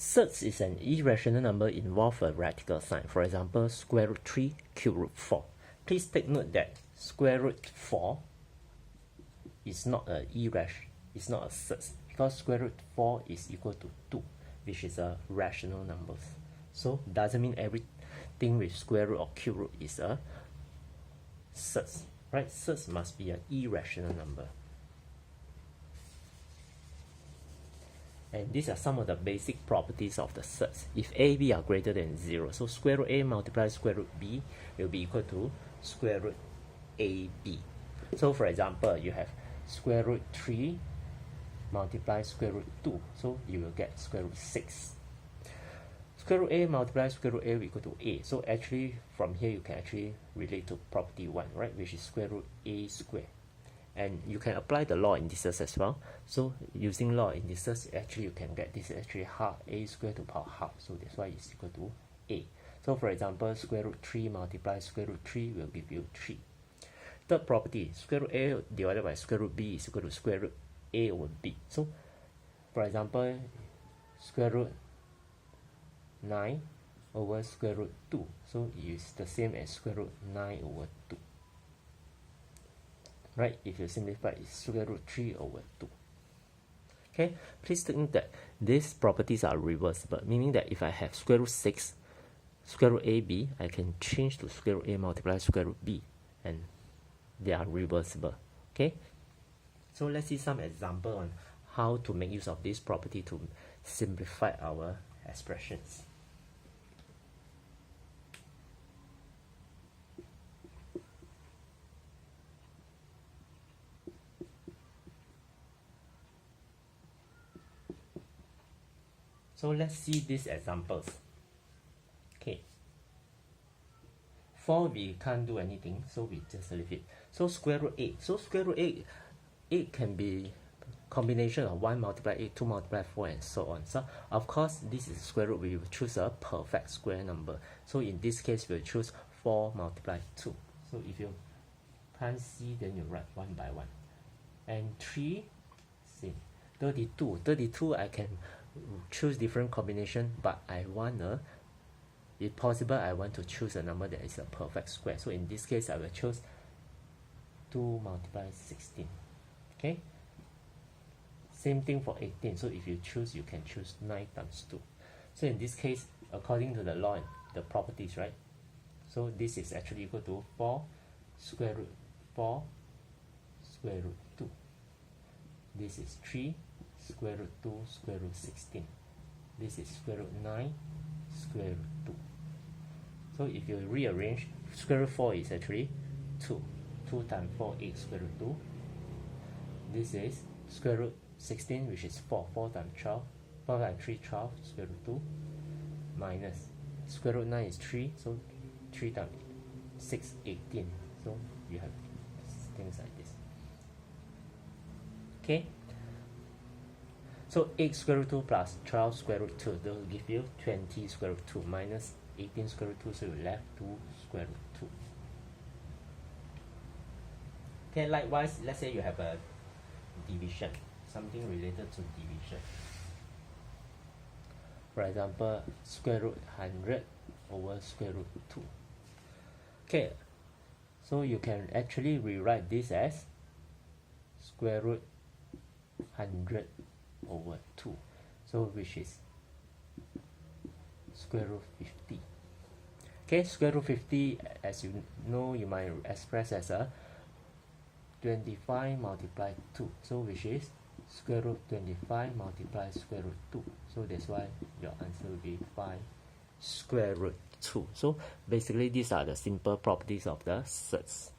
Surds is an irrational number involve a radical sign. For example, square root 3, cube root 4. Please take note that square root 4 is not a it's not a surds, because square root 4 is equal to 2, which is a rational number. So doesn't mean everything with square root or cube root is a surds, right? Surds must be an irrational number. And these are some of the basic properties of the surds. If a, b are greater than 0, so square root a multiplied square root b will be equal to square root ab. So for example, you have square root 3 multiplied square root 2, so you will get square root 6. Square root a multiplied square root a will equal to a. So actually from here you can actually relate to property 1, right, which is square root a squared. And you can apply the law indices as well. So using law indices, actually you can get this actually half a squared to power half. So that's why it's equal to a. So for example, square root 3 multiplied square root 3 will give you 3. Third property, square root a divided by square root b is equal to square root a over b. So for example, square root 9 over square root 2. So it is the same as square root 9 over 2. Right, if you simplify, it's square root 3 over 2. Okay, please take note that these properties are reversible, meaning that if I have square root 6, square root ab, I can change to square root a multiplied square root b, and they are reversible. Okay, so let's see some example on how to make use of this property to simplify our expressions. So let's see these examples. Okay. 4 we can't do anything, so we just leave it. So square root 8. So square root 8 can be combination of 1 multiply 8, 2 multiply 4, and so on. So of course, this is square root. We will choose a perfect square number. So in this case, we'll choose 4 multiply 2. So if you can't see, then you write 1 by 1. And 3, same. 32. 32, I can choose different combination, but I want if possible, I want to choose a number that is a perfect square. So in this case, I will choose 2 multiply 16. Okay, same thing for 18. So if you choose, you can choose 9 times 2. So in this case, according to the law and the properties, right, so this is actually equal to 4 square root 4 square root 2. This is 3 square root 2 square root 16. This is square root 9 square root 2. So if you rearrange, square root 4 is actually 2. 2 times 4, 8 square root 2. This is square root 16, which is 4. 4 times 12. 4 times 3, 12 square root 2. Minus square root 9 is 3. So 3 times 6, 18. So you have things like this. Okay. So 8 square root 2 plus 12 square root 2, that will give you 20 square root 2 minus 18 square root 2, so you left 2 square root 2. Okay, likewise, let's say you have a division, something related to division. For example, square root 100 over square root 2. Okay, so you can actually rewrite this as square root 100 over 2, so which is square root 50. Okay, square root 50, as you know, you might express as a 25 multiplied 2, so which is square root 25 multiplied square root 2. So that's why your answer will be 5 square root 2. So basically these are the simple properties of the surds.